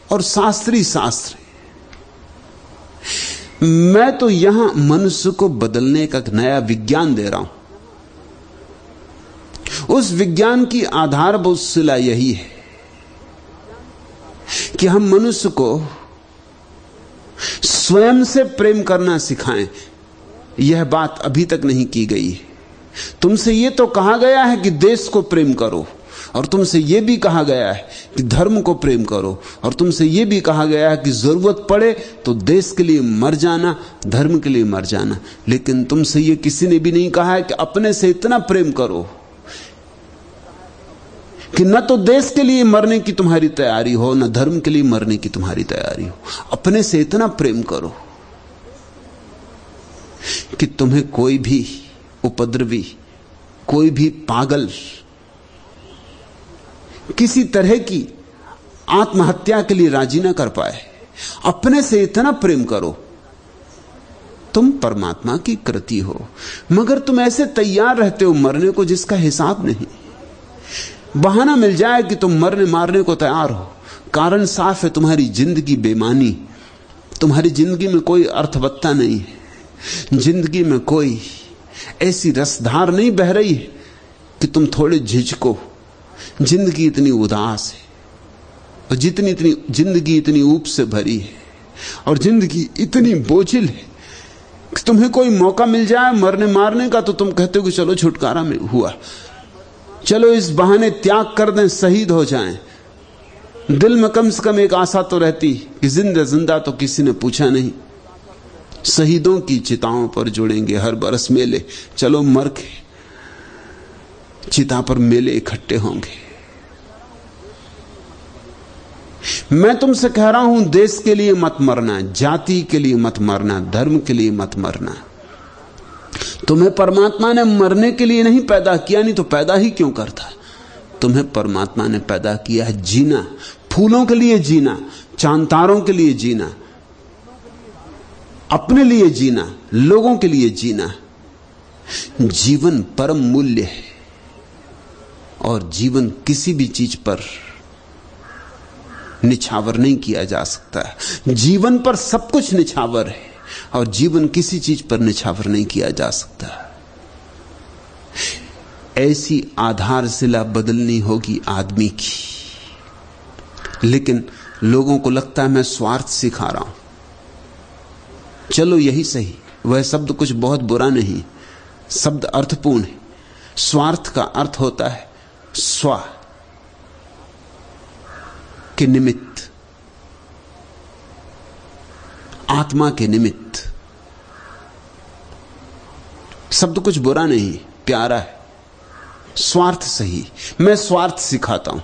और शास्त्री शास्त्र। मैं तो यहां मनुष्य को बदलने का नया विज्ञान दे रहा हूं। उस विज्ञान की आधारभूत शिला यही है कि हम मनुष्य को स्वयं से प्रेम करना सिखाएं। यह बात अभी तक नहीं की गई है। तुमसे यह तो कहा गया है कि देश को प्रेम करो, और तुमसे यह भी कहा गया है कि धर्म को प्रेम करो, और तुमसे यह भी कहा गया है कि जरूरत पड़े तो देश के लिए मर जाना, धर्म के लिए मर जाना। लेकिन तुमसे यह किसी ने भी नहीं कहा है कि अपने से इतना प्रेम करो कि न तो देश के लिए मरने की तुम्हारी तैयारी हो, न धर्म के लिए मरने की तुम्हारी तैयारी हो। अपने से इतना प्रेम करो कि तुम्हें कोई भी उपद्रवी, कोई भी पागल किसी तरह की आत्महत्या के लिए राजी ना कर पाए। अपने से इतना प्रेम करो। तुम परमात्मा की कृति हो, मगर तुम ऐसे तैयार रहते हो मरने को जिसका हिसाब नहीं। बहाना मिल जाए कि तुम मरने मारने को तैयार हो। कारण साफ है, तुम्हारी जिंदगी बेमानी, तुम्हारी जिंदगी में कोई अर्थवत्ता नहीं है। जिंदगी में कोई ऐसी रसधार नहीं बह रही है कि तुम थोड़े झिझको। जिंदगी इतनी उदास है, और जिंदगी इतनी ऊप से भरी है, और जिंदगी इतनी बोझिल है कि तुम्हें कोई मौका मिल जाए मरने मारने का तो तुम कहते हो कि चलो छुटकारा में हुआ, चलो इस बहाने त्याग कर दें, शहीद हो जाएं। दिल में कम से कम एक आशा तो रहती कि जिंदा तो किसी ने पूछा नहीं। शहीदों की चिताओं पर जुड़ेंगे हर बरस मेले, चलो मर के चिता पर मेले इकट्ठे होंगे। मैं तुमसे कह रहा हूं, देश के लिए मत मरना, जाति के लिए मत मरना, धर्म के लिए मत मरना। तुम्हें परमात्मा ने मरने के लिए नहीं पैदा किया, नहीं तो पैदा ही क्यों करता। तुम्हें परमात्मा ने पैदा किया है जीना, फूलों के लिए जीना, चांद तारों के लिए जीना, अपने लिए जीना, लोगों के लिए जीना। जीवन परम मूल्य है, और जीवन किसी भी चीज पर निछावर नहीं किया जा सकता। जीवन पर सब कुछ निछावर है, और जीवन किसी चीज पर निछावर नहीं किया जा सकता। ऐसी आधारशिला बदलनी होगी आदमी की। लेकिन लोगों को लगता है मैं स्वार्थ सिखा रहा हूं। चलो यही सही, वह शब्द कुछ बहुत बुरा नहीं, शब्द अर्थपूर्ण है। स्वार्थ का अर्थ होता है स्व के निमित्त, आत्मा के निमित्त। शब्द कुछ बुरा नहीं, प्यारा है। स्वार्थ सही, मैं स्वार्थ सिखाता हूं।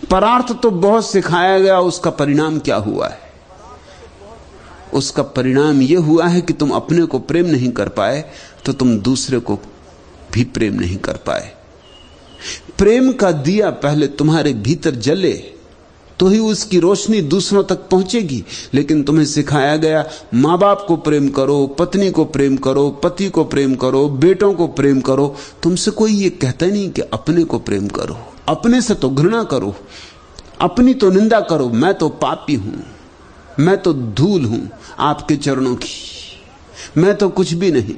परार्थ तो बहुत सिखाया गया, उसका परिणाम क्या हुआ है? उसका परिणाम यह हुआ है कि तुम अपने को प्रेम नहीं कर पाए तो तुम दूसरे को भी प्रेम नहीं कर पाए। प्रेम का दिया पहले तुम्हारे भीतर जले तो ही उसकी रोशनी दूसरों तक पहुंचेगी। लेकिन तुम्हें सिखाया गया मां बाप को प्रेम करो, पत्नी को प्रेम करो, पति को प्रेम करो, बेटों को प्रेम करो। तुमसे कोई ये कहता नहीं कि अपने को प्रेम करो। अपने से तो घृणा करो, अपनी तो निंदा करो। मैं तो पापी हूं, मैं तो धूल हूं आपके चरणों की, मैं तो कुछ भी नहीं।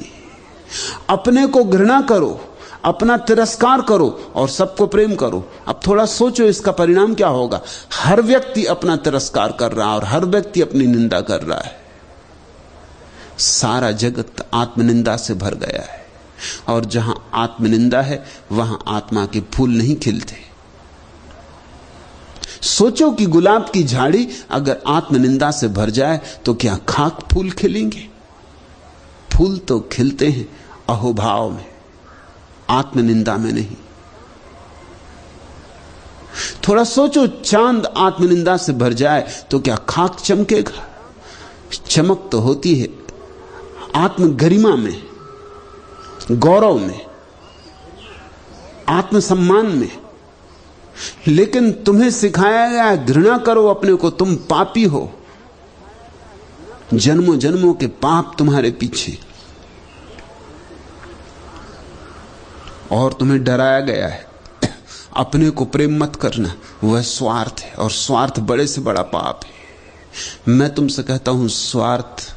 अपने को घृणा करो, अपना तिरस्कार करो और सबको प्रेम करो। अब थोड़ा सोचो इसका परिणाम क्या होगा। हर व्यक्ति अपना तिरस्कार कर रहा है और हर व्यक्ति अपनी निंदा कर रहा है। सारा जगत आत्मनिंदा से भर गया है, और जहां आत्मनिंदा है वहां आत्मा के फूल नहीं खिलते। सोचो कि गुलाब की झाड़ी अगर आत्मनिंदा से भर जाए तो क्या खाक फूल खिलेंगे? फूल तो खिलते हैं अहोभाव में, आत्मनिंदा में नहीं। थोड़ा सोचो, चांद आत्मनिंदा से भर जाए तो क्या खाक चमकेगा? चमक तो होती है आत्मगरिमा में, गौरव में, आत्मसम्मान में। लेकिन तुम्हें सिखाया गया घृणा करो अपने को, तुम पापी हो, जन्मों जन्मों के पाप तुम्हारे पीछे। और तुम्हें डराया गया है अपने को प्रेम मत करना, वह स्वार्थ है, और स्वार्थ बड़े से बड़ा पाप है। मैं तुमसे कहता हूं, स्वार्थ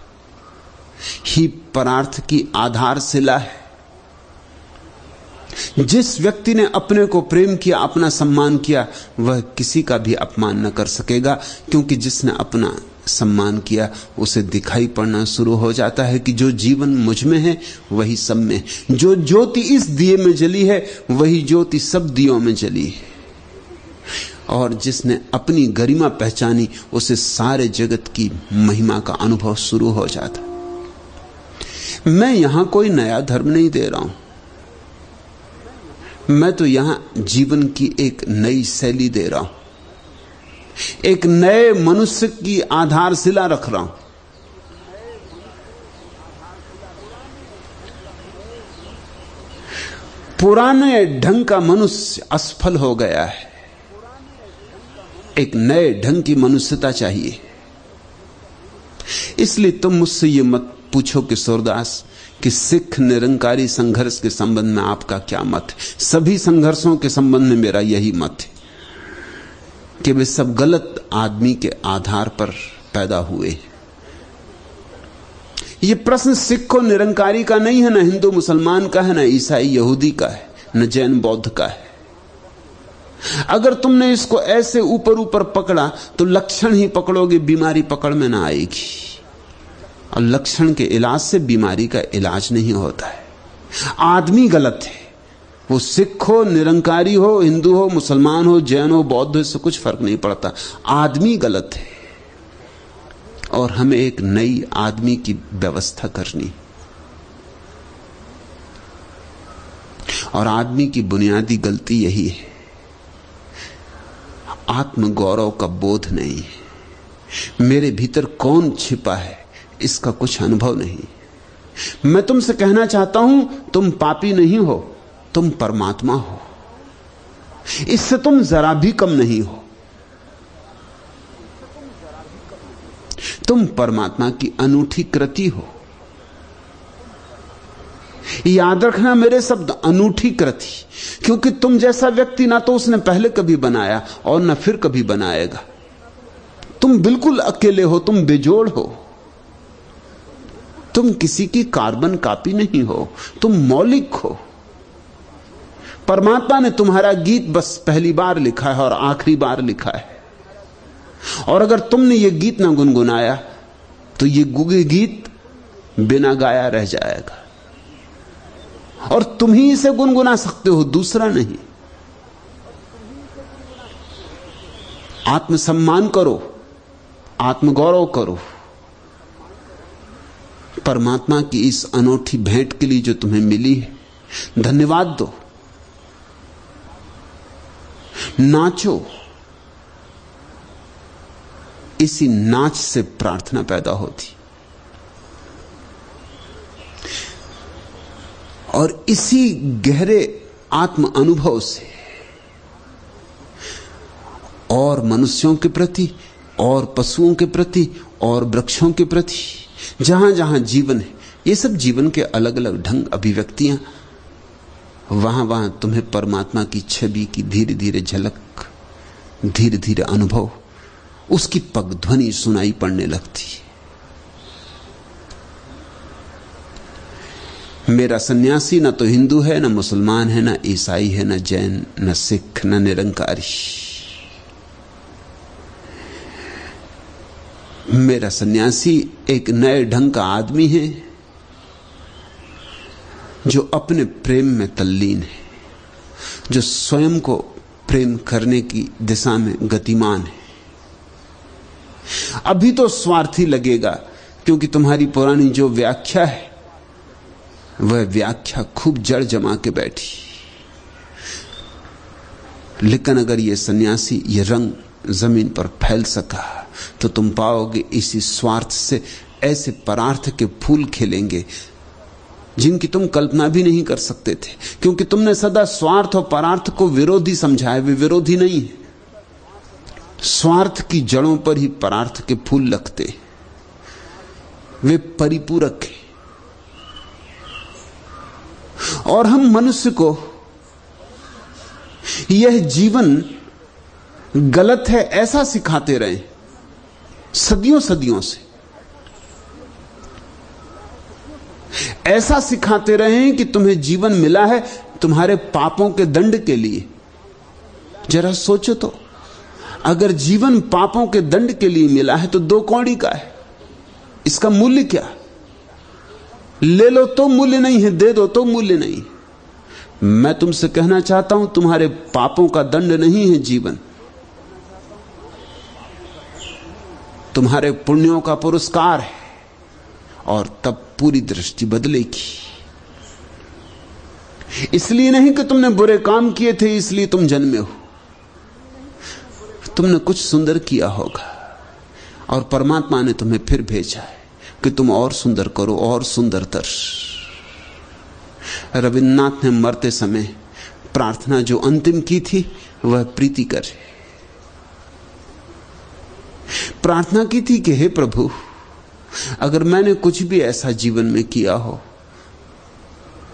ही परार्थ की आधारशिला है। जिस व्यक्ति ने अपने को प्रेम किया, अपना सम्मान किया, वह किसी का भी अपमान न कर सकेगा, क्योंकि जिसने अपना सम्मान किया उसे दिखाई पड़ना शुरू हो जाता है कि जो जीवन मुझ में है वही सब में है। जो ज्योति इस दिए में जली है वही ज्योति सब दियों में जली है। और जिसने अपनी गरिमा पहचानी उसे सारे जगत की महिमा का अनुभव शुरू हो जाता। मैं यहां कोई नया धर्म नहीं दे रहा हूं, मैं तो यहां जीवन की एक नई शैली दे रहा हूं, एक नए मनुष्य की आधारशिला रख रहा हूं। पुराने ढंग का मनुष्य असफल हो गया है, एक नए ढंग की मनुष्यता चाहिए। इसलिए तुम मुझसे ये मत पूछो कि सूरदास कि सिख निरंकारी संघर्ष के संबंध में आपका क्या मत है। सभी संघर्षों के संबंध में मेरा यही मत है कि वे सब गलत आदमी के आधार पर पैदा हुए। ये प्रश्न सिख को निरंकारी का नहीं है, ना हिंदू मुसलमान का है, ना ईसाई यहूदी का है, न जैन बौद्ध का है। अगर तुमने इसको ऐसे ऊपर ऊपर पकड़ा तो लक्षण ही पकड़ोगे, बीमारी पकड़ में ना आएगी। और लक्षण के इलाज से बीमारी का इलाज नहीं होता है। आदमी गलत है, वो सिख हो, निरंकारी हो, हिंदू हो, मुसलमान हो, जैन हो, बौद्ध हो, इससे कुछ फर्क नहीं पड़ता। आदमी गलत है और हमें एक नई आदमी की व्यवस्था करनी। और आदमी की बुनियादी गलती यही है, आत्मगौरव का बोध नहीं है। मेरे भीतर कौन छिपा है इसका कुछ अनुभव नहीं। मैं तुमसे कहना चाहता हूं, तुम पापी नहीं हो, तुम परमात्मा हो। इससे तुम जरा भी कम नहीं हो। तुम परमात्मा की अनूठी कृति हो। याद रखना मेरे शब्द, अनूठी कृति, क्योंकि तुम जैसा व्यक्ति ना तो उसने पहले कभी बनाया और ना फिर कभी बनाएगा। तुम बिल्कुल अकेले हो, तुम बेजोड़ हो, तुम किसी की कार्बन कॉपी नहीं हो, तुम मौलिक हो। परमात्मा ने तुम्हारा गीत बस पहली बार लिखा है और आखिरी बार लिखा है। और अगर तुमने ये गीत ना गुनगुनाया तो ये गीत बिना गाया रह जाएगा। और तुम ही इसे गुनगुना सकते हो, दूसरा नहीं। आत्मसम्मान करो, आत्मगौरव करो। परमात्मा की इस अनोखी भेंट के लिए जो तुम्हें मिली है, धन्यवाद दो। नाचो, इसी नाच से प्रार्थना पैदा होती और इसी गहरे आत्म अनुभव से और मनुष्यों के प्रति और पशुओं के प्रति और वृक्षों के प्रति, जहां जहां जीवन है, ये सब जीवन के अलग अलग ढंग, अभिव्यक्तियां, वहां वहां तुम्हें परमात्मा की छवि की धीरे धीरे झलक, धीरे धीरे अनुभव, उसकी पगध्वनि सुनाई पड़ने लगती है। मेरा सन्यासी न तो हिंदू है, न मुसलमान है, न ईसाई है, न जैन, न सिख, न निरंकारी। मेरा सन्यासी एक नए ढंग का आदमी है जो अपने प्रेम में तल्लीन है, जो स्वयं को प्रेम करने की दिशा में गतिमान है। अभी तो स्वार्थी लगेगा, क्योंकि तुम्हारी पुरानी जो व्याख्या है वह व्याख्या खूब जड़ जमा के बैठी। लेकिन अगर ये सन्यासी ये रंग जमीन पर फैल सका तो तुम पाओगे इसी स्वार्थ से ऐसे परार्थ के फूल खिलेंगे जिनकी तुम कल्पना भी नहीं कर सकते थे, क्योंकि तुमने सदा स्वार्थ और परार्थ को विरोधी समझा है। वे विरोधी नहीं है। स्वार्थ की जड़ों पर ही परार्थ के फूल लगते, वे परिपूरक हैं। और हम मनुष्य को यह जीवन गलत है ऐसा सिखाते रहे सदियों सदियों से। ऐसा सिखाते रहे कि तुम्हें जीवन मिला है तुम्हारे पापों के दंड के लिए। जरा सोचो तो, अगर जीवन पापों के दंड के लिए मिला है तो 2 कौड़ी का है, इसका मूल्य क्या? ले लो तो मूल्य नहीं है, दे दो तो मूल्य नहीं। मैं तुमसे कहना चाहता हूं तुम्हारे पापों का दंड नहीं है जीवन, तुम्हारे पुण्यों का पुरस्कार है, और तब पूरी दृष्टि बदलेगी। इसलिए नहीं कि तुमने बुरे काम किए थे इसलिए तुम जन्मे हो, तुमने कुछ सुंदर किया होगा और परमात्मा ने तुम्हें फिर भेजा है कि तुम और सुंदर करो, और सुंदरतर। रविन्द्रनाथ ने मरते समय प्रार्थना जो अंतिम की थी वह प्रीति करे प्रार्थना की थी कि हे प्रभु, अगर मैंने कुछ भी ऐसा जीवन में किया हो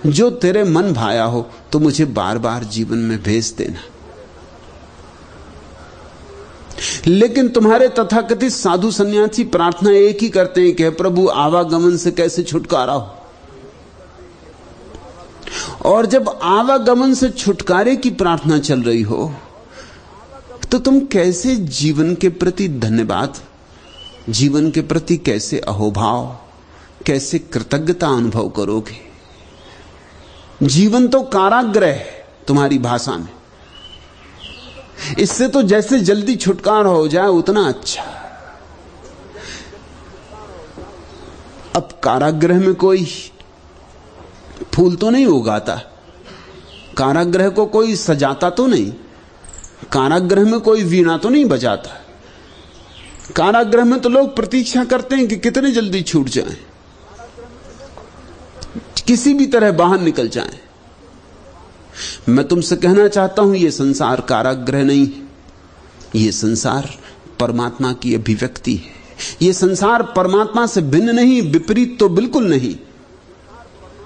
जो तेरे मन भाया हो तो मुझे बार बार जीवन में भेज देना। लेकिन तुम्हारे तथाकथित साधु सन्यासी प्रार्थना एक ही करते हैं कि प्रभु आवागमन से कैसे छुटकारा हो। और जब आवागमन से छुटकारे की प्रार्थना चल रही हो तो तुम कैसे जीवन के प्रति धन्यवाद, जीवन के प्रति कैसे अहोभाव, कैसे कृतज्ञता अनुभव करोगे? जीवन तो कारागृह है तुम्हारी भाषा में, इससे तो जैसे जल्दी छुटकारा हो जाए उतना अच्छा। अब कारागृह में कोई फूल तो नहीं उगाता, कारागृह को कोई सजाता तो नहीं, कारागृह में कोई वीणा तो नहीं बजाता, कारागृह में तो लोग प्रतीक्षा करते हैं कि कितने जल्दी छूट जाएं, किसी भी तरह बाहर निकल जाएं। मैं तुमसे कहना चाहता हूं यह संसार कारागृह नहीं है, यह संसार परमात्मा की अभिव्यक्ति है। यह संसार परमात्मा से भिन्न नहीं, विपरीत तो बिल्कुल नहीं।